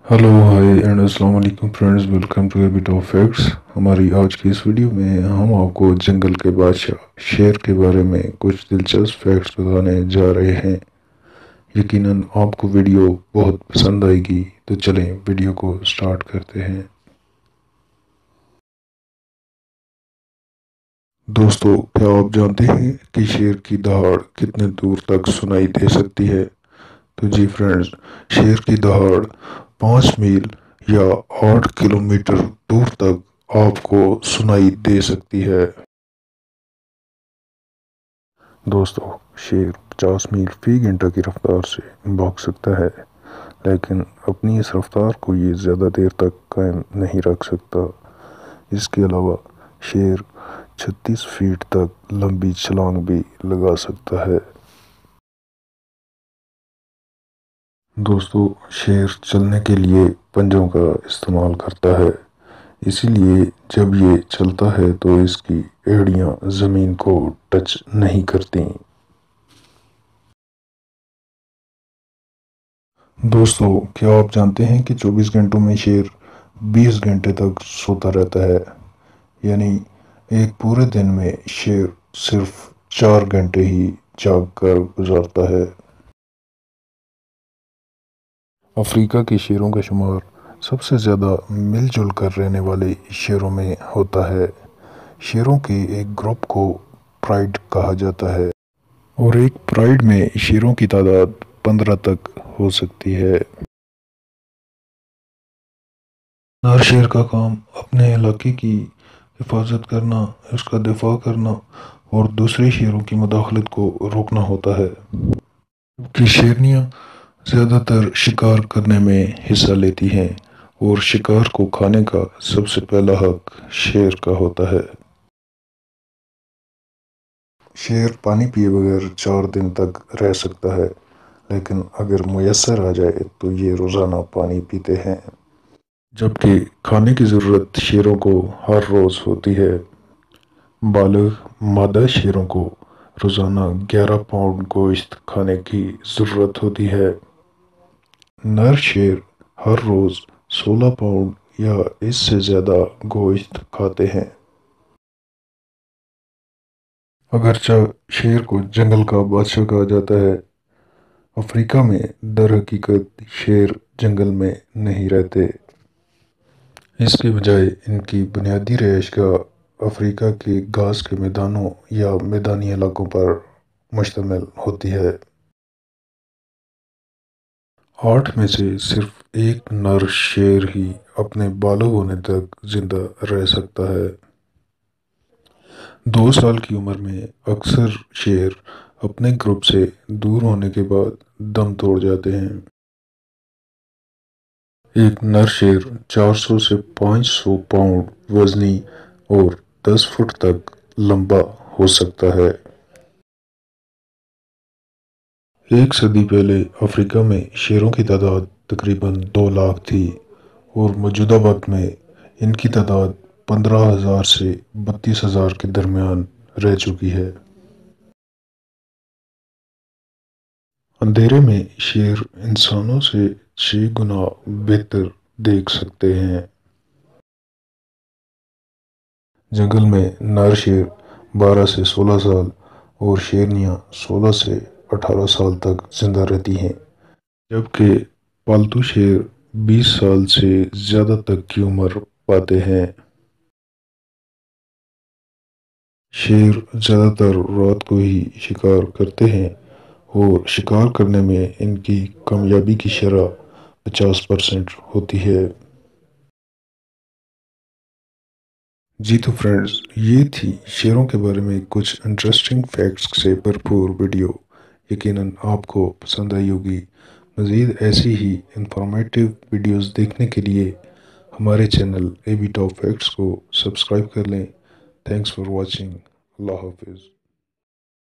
Hello high and السلام علیکم friends, welcome to a bit of facts. ہماری آج کی اس ویڈیو میں ہم آپ کو جنگل کے بادشاہ شیر کے بارے میں کچھ دلچسپ فیکٹس بتانے جا رہے ہیں۔ یقیناً آپ کو ویڈیو بہت پسند آئے گی، تو چلیں ویڈیو کو سٹارٹ کرتے ہیں۔ دوستو، کیا آپ جانتے ہیں کہ شیر کی دہاڑ کتنے دور تک سنائی دے سکتی ہے؟ تو جی فرینڈز، شیر کی دہاڑ 5 میل یا 8 کلومیٹر دور تک آپ کو سنائی دے سکتی ہے۔ دوستو، شیر 50 میل فی گھنٹہ کی رفتار سے بھاگ سکتا ہے، لیکن اپنی اس رفتار کو یہ زیادہ دیر تک قائم نہیں رکھ سکتا۔ اس کے علاوہ شیر 36 فیٹ تک لمبی چھلانگ بھی لگا سکتا ہے۔ دوستو، شیر چلنے کے لیے پنجوں کا استعمال کرتا ہے، اسی لیے جب یہ چلتا ہے تو اس کی ایڑیاں زمین کو ٹچ نہیں کرتی۔ دوستو، کیا آپ جانتے ہیں کہ 24 گھنٹوں میں شیر 20 گھنٹے تک سوتا رہتا ہے؟ یعنی ایک پورے دن میں شیر صرف 4 گھنٹے ہی جاگ کر گزارتا ہے۔ افریقہ کے شیروں کا شمار سب سے زیادہ مل جل کر رہنے والے شیروں میں ہوتا ہے۔ شیروں کے ایک گروپ کو پرائڈ کہا جاتا ہے، اور ایک پرائڈ میں شیروں کی تعداد 15 تک ہو سکتی ہے۔ نر شیر کا کام اپنے علاقے کی حفاظت کرنا، اس کا دفاع کرنا اور دوسرے شیروں کی مداخلت کو روکنا ہوتا ہے، جبکہ شیرنیاں زیادہ تر شکار کرنے میں حصہ لیتی ہیں، اور شکار کو کھانے کا سب سے پہلا حق شیر کا ہوتا ہے۔ شیر پانی پیے بغیر 4 دن تک رہ سکتا ہے، لیکن اگر میسر آ جائے تو یہ روزانہ پانی پیتے ہیں۔ جبکہ کھانے کی ضرورت شیروں کو ہر روز ہوتی ہے۔ بالغ مادہ شیروں کو روزانہ 11 پاؤنڈ گوشت کھانے کی ضرورت ہوتی ہے۔ نر شیر ہر روز 16 پاؤنڈ یا اس سے زیادہ گوشت کھاتے ہیں۔ اگرچہ شیر کو جنگل کا بادشاہ کہا جاتا ہے، افریقہ میں در حقیقت شیر جنگل میں نہیں رہتے۔ اس کے بجائے ان کی بنیادی رہائش گاہ افریقہ کے گھاس کے میدانوں یا میدانی علاقوں پر مشتمل ہوتی ہے۔ 8 میں سے صرف ایک نر شیر ہی اپنے بالغ ہونے تک زندہ رہ سکتا ہے۔ 2 سال کی عمر میں اکثر شیر اپنے گروپ سے دور ہونے کے بعد دم توڑ جاتے ہیں۔ ایک نر شیر 400 سے 500 پاؤنڈ وزنی اور 10 فٹ تک لمبا ہو سکتا ہے۔ 1 صدی پہلے افریقہ میں شیروں کی تعداد تقریباً 2 لاکھ تھی، اور موجودہ وقت میں ان کی تعداد 15,000 سے 32,000 کے درمیان رہ چکی ہے۔ اندھیرے میں شیر انسانوں سے 6 گنا بہتر دیکھ سکتے ہیں۔ جنگل میں نر شیر 12 سے 16 سال اور شیرنیاں 16 سے 18 سال تک زندہ رہتی ہیں، جبکہ پالتو شیر 20 سال سے زیادہ تک کی عمر پاتے ہیں۔ شیر زیادہ تر رات کو ہی شکار کرتے ہیں، اور شکار کرنے میں ان کی کامیابی کی شرح 50% ہوتی ہے۔ جی تو فرینڈز، یہ تھی شیروں کے بارے میں کچھ انٹرسٹنگ فیکٹس سے بھرپور ویڈیو۔ یقیناً آپ کو پسند آئی ہوگی۔ مزید ایسی ہی انفارمیٹیو ویڈیوز دیکھنے کے لیے ہمارے channel A B top facts کو سبسکرائب کر لیں۔ Thanks for watching. اللہ حافظ۔